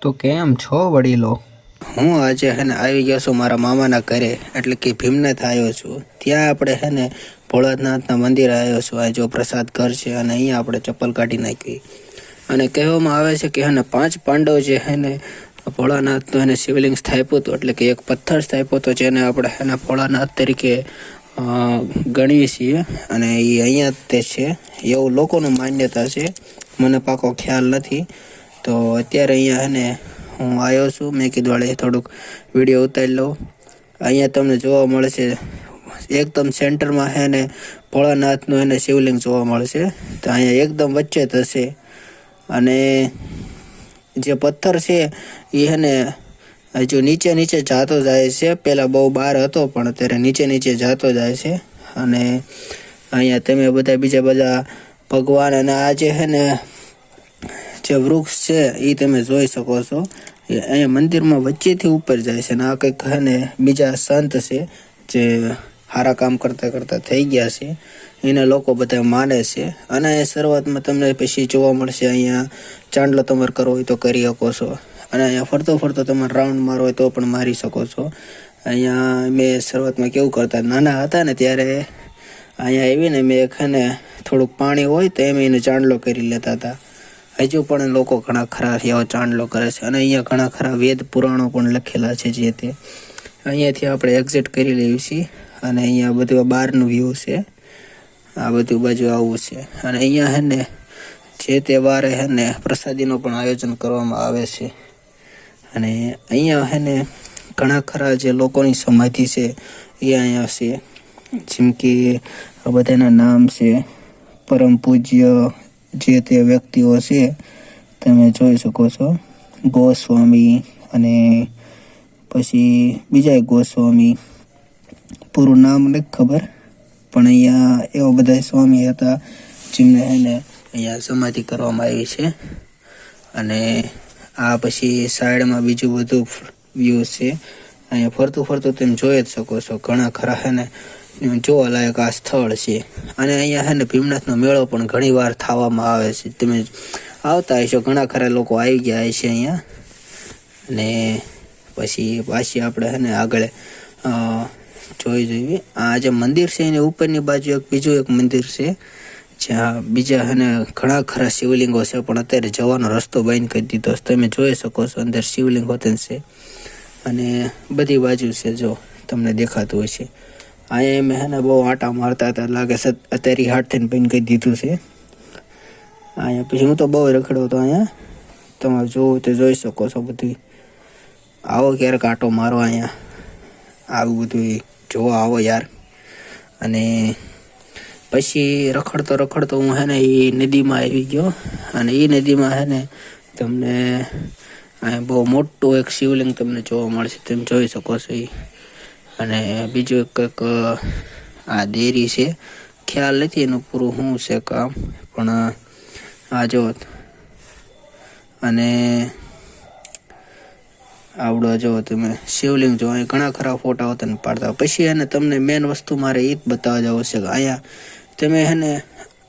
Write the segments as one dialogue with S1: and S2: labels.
S1: તો કેમ છો વડીલો?
S2: હું આજે આવી ગયો છું મારા મામાના ઘરે, એટલે કે ભીમનાથ આવ્યો છું. ત્યાં આપણે ભોળાનાથના મંદિરે આવ્યો છું. આ જો પ્રસાદ ઘર છે અને અહીંયા આપણે ચપ્પલ કાઢી નાખી. અને કહેવામાં આવે છે કે 5 પાંડવ જે ભોળાનાથનું શિવલિંગ સ્થાપ્યું હતું, એટલે કે એક પથ્થર સ્થાપ્યો હતો જેને આપણે ભોળાનાથ તરીકે ગણીએ છીએ. અને એ અહીંયા જ તે છે એવું લોકોનું માન્યતા છે, મને પાકો ખ્યાલ નથી. તો અત્યારે અહીંયા હું આવ્યો છું. મેં કીધું વાળે થોડુંક વિડીયો ઉતારી લઉં. અહીંયા તમને જોવા મળશે એકદમ સેન્ટરમાં ભોળાનાથનું શિવલિંગ જોવા મળશે. તો અહીંયા એકદમ વચ્ચે થશે. અને જે પથ્થર છે એ હજુ નીચે જાતો જાય છે. પહેલાં બહુ બહાર હતો પણ અત્યારે નીચે જાતો જાય છે. અને અહીંયા તમે બીજા બધા ભગવાન અને આ જે વૃક્ષ છે એ તમે જોઈ શકો છો. અહીંયા મંદિરમાં વચ્ચેથી ઉપર જાય છે. અને આ કંઈક બીજા સંત છે જે સારા કામ કરતા થઈ ગયા છે, એને લોકો બધા માને છે. અને શરૂઆતમાં તમને પછી જોવા મળશે અહીંયા ચાંદલો તમારે કરવો હોય તો કરી શકો છો. અને અહીંયા ફરતો તમારે રાઉન્ડ મારવો હોય તો પણ મારી શકો છો. અહીંયા મેં શરૂઆતમાં કેવું કરતા, નાના હતા ને ત્યારે અહીંયા આવીને મેં થોડુંક પાણી હોય તો એને ચાંદલો કરી લેતા હતા. હજુ પણ લોકો ઘણા ખરા એવો ચાંદલો કરે છે. અને અહીંયા ઘણા ખરા વેદ પુરાણો પણ લખેલા છે. જે તે અહીંયાથી આપણે એક્ઝિટ કરી લેવી છીએ. અને અહીંયા બધું બહારનું વ્યૂ છે. આ બધું બાજુ આવું છે. અને અહીંયા જે તે વારે પ્રસાદીનો પણ આયોજન કરવામાં આવે છે. અને અહીંયા ઘણા ખરા જે લોકોની સમાધિ છે એ અહીંયા છે. જેમ કે આ બધાના નામ છે, પરમ પૂજ્ય જે તે વ્યક્તિઓ છે તમે જોઈ શકો છો. ગોસ્વામી અને પછી બીજા ગોસ્વામી, પૂરું નામ નથી ખબર, પણ અહીંયા એવા બધા સ્વામી હતા જેમને અહીંયા સમાધિ કરવામાં આવી છે. અને આ પછી સાઈડમાં બીજું બધું વ્યૂ છે. અહીંયા ફરતું તમે જોઈ જ શકો છો. ઘણા ખરા જોવાલાયક આ સ્થળ છે. અને અહીંયા ભીમનાથનો મેળો પણ ઘણી વાર થવામાં આવે છે. તમે આવતા હશો, ઘણા ખરા લોકો આવી ગયા હશે અહીંયા. અને પાછી આપણે આગળ જોઈ જોઈએ. આ જે મંદિર છે એની ઉપરની બાજુ બીજું એક મંદિર છે જ્યાં બીજા ઘણા ખરા શિવલિંગો છે, પણ અત્યારે જવાનો રસ્તો બંધ કરી દીધો. તમે જોઈ શકો છો અંદર શિવલિંગ હોતન છે. અને બધી બાજુ છે, જો તમને દેખાતું હશે. અહીંયા મેં બહુ આટા મારતા હતા, લાગે છે અત્યારે હાટ થઈને બંધ કરી દીધું છે. અહીંયા પછી હું તો બહુ રખડ્યો હતો. અહીંયા તમારે જોવું તો જોઈ શકો છો. બધું આવો ક્યારેક આટો મારો, અહીંયા આવું બધું જોવા આવો યાર. અને પછી રખડતો હું એ નદીમાં આવી ગયો. અને એ નદીમાં તમને અહીંયા બહુ મોટું એક શિવલિંગ તમને જોવા મળશે, તમે જોઈ શકો છો. અને બીજું કંઈક આ દેરી છે, ખ્યાલ નથી એનું પૂરું શું છે કામ, પણ આ જો. અને આવડો જો તમે શિવલિંગ જો, અહીં ઘણા ખરા ફોટાઓ તમે પાડતા. પછી તમને મેન વસ્તુ મારે એ જ બતાવવા જવું છે કે અહીંયા તમે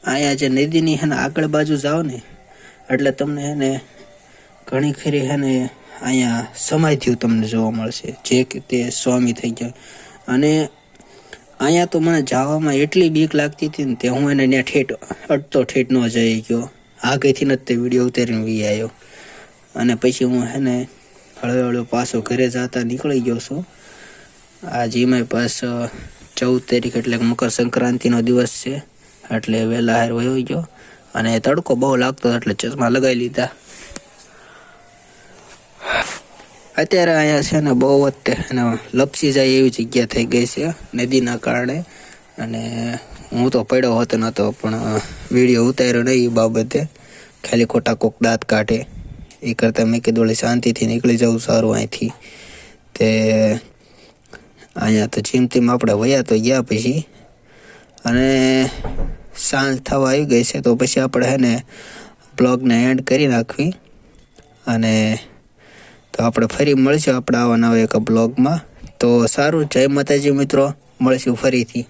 S2: અહીંયા જે નદીની આગળ બાજુ જાઓ ને એટલે તમને ઘણી ખરી અહીંયા સમાધિઓ તમને જોવા મળશે, જે કે તે સ્વામી થઈ ગયા. અને અહીંયા તો મને જવામાં એટલી બીક લાગતી હતી ને તે હું ત્યાં ઠેઠ ન જઈ ગયો. આગળથી નથી તે વિડીયો ઉતારીને વી આવ્યો. અને પછી હું હળવે પાછો ઘરે જતા નીકળી ગયો છું. આજે મારી પાસે 14 તારીખ એટલે મકર સંક્રાંતિનો દિવસ છે, એટલે વહેલા હાર વયો ગયો. અને તડકો બહુ લાગતો એટલે ચશ્મા લગાવી લીધા. અત્યારે અહીંયા બહુ લપસી જાય એવી જગ્યા થઈ ગઈ છે નદીના કારણે. અને હું તો પડ્યો હતો નહોતો, પણ વિડીયો ઉતાર્યો નહીં એ બાબતે. ખાલી ખોટા કોક દાંત કાઢે એ કરતાં મેં કીધું શાંતિથી નીકળી જવું સારું અહીંથી. તે અહીંયા તો જેમ આપણે વયા તો ગયા પછી. અને સાંજ થવા આવી ગઈ છે, તો પછી આપણે બ્લોગને એન્ડ કરી નાખવી. અને તો આપણે ફરી મળીશું આપણા આવા નવા એક બ્લોગમાં. તો સારું, જય માતાજી મિત્રો, મળીશું ફરીથી.